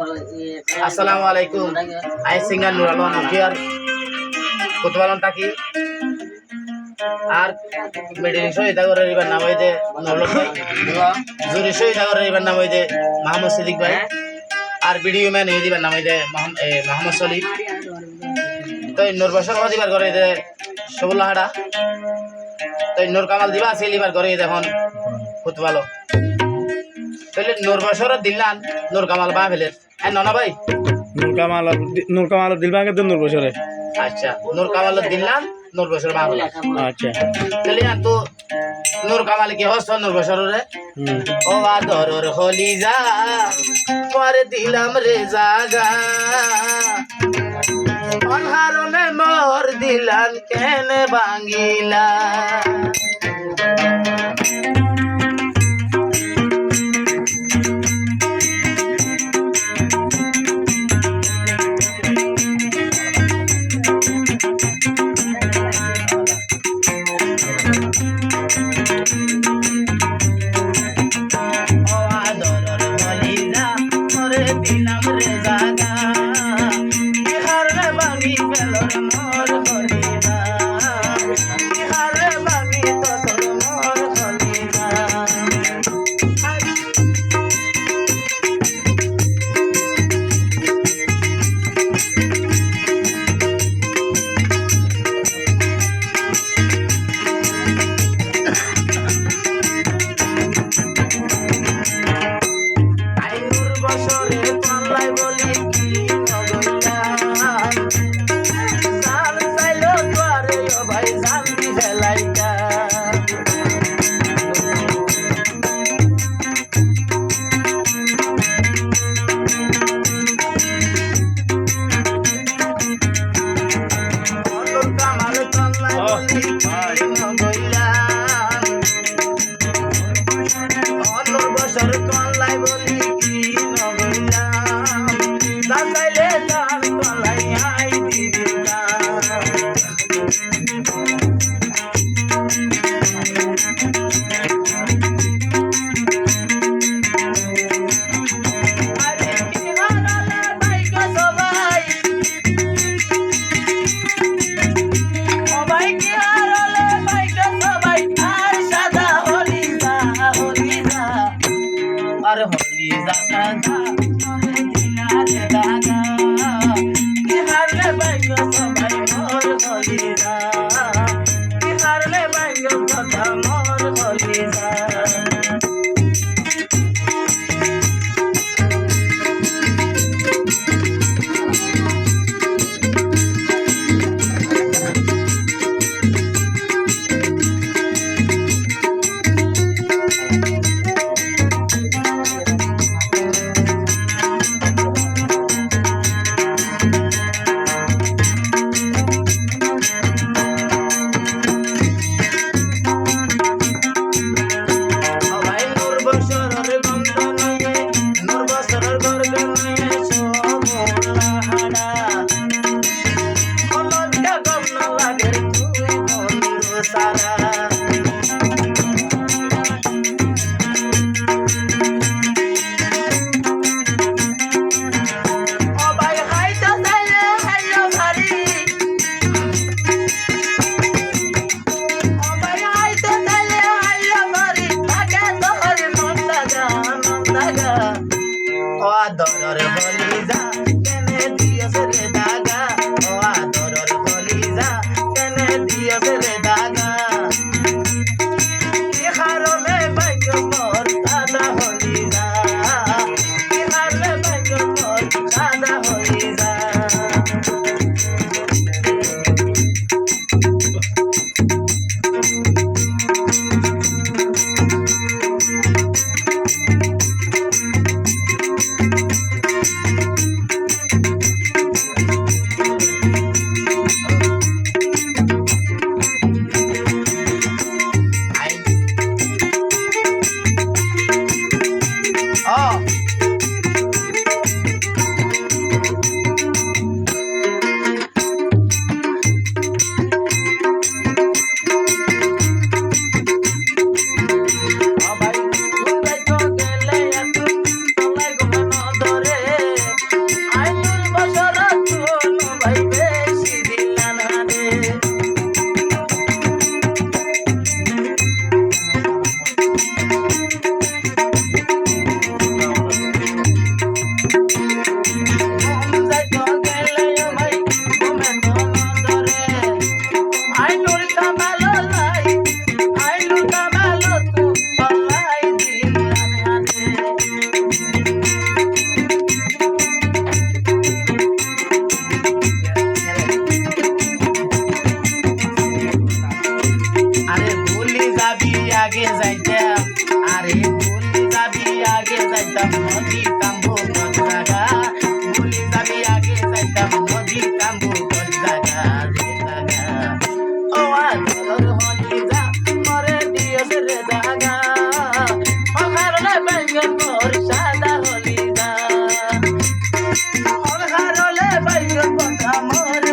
আসসালামু আলাইকুম I singer Nur Alam মুখিয়ার কোতবালন থাকি আর মিডিল শহীদা করে এবার নাম হইতে নলক ভাই জুরি শহীদা করে এবার নাম হইতে মাহমুদ সিদ্দিক ভাই আর ভিডিও ম্যান হয়ে দিবার নাম হইতে মাহমুদ সলিম তো নূর বছর দিবার করে সবুল্লাহ হাড়া তো নূর কামাল দিবা আছে লিবার করে এখন কোতবালো তাহলে নূর বছর দিলান নূর কামাল বা ফেলে হ্যাঁ ননা ভাই নূর কামাল দিলবাগে তো নূর বছরে আচ্ছা নূর কামাল দিলাম নূর বছর মা বলে আচ্ছা তাহলে তো নূর কামাল কি হস নূর বছর রে ও আদরর হলি যা পরে দিলাম রে জাগা অনহারনে মোর দিলান কেনে ভাঙিলা আর হলি জাগা দিলা রে দাগা কি হারলে বাইগো সবাই মোর হলি যা কি হারলে বাইগো কথা মোর হলি যা আদরর হলি যা কেনে দিয়স রে দাগা ও আদরর হলি যা কেনে দিয়স রে দাগা কি হারলে বাইগো মোর দাদা হলি যা কি হারলে বাইগো মোর দাদা হলি যা মরে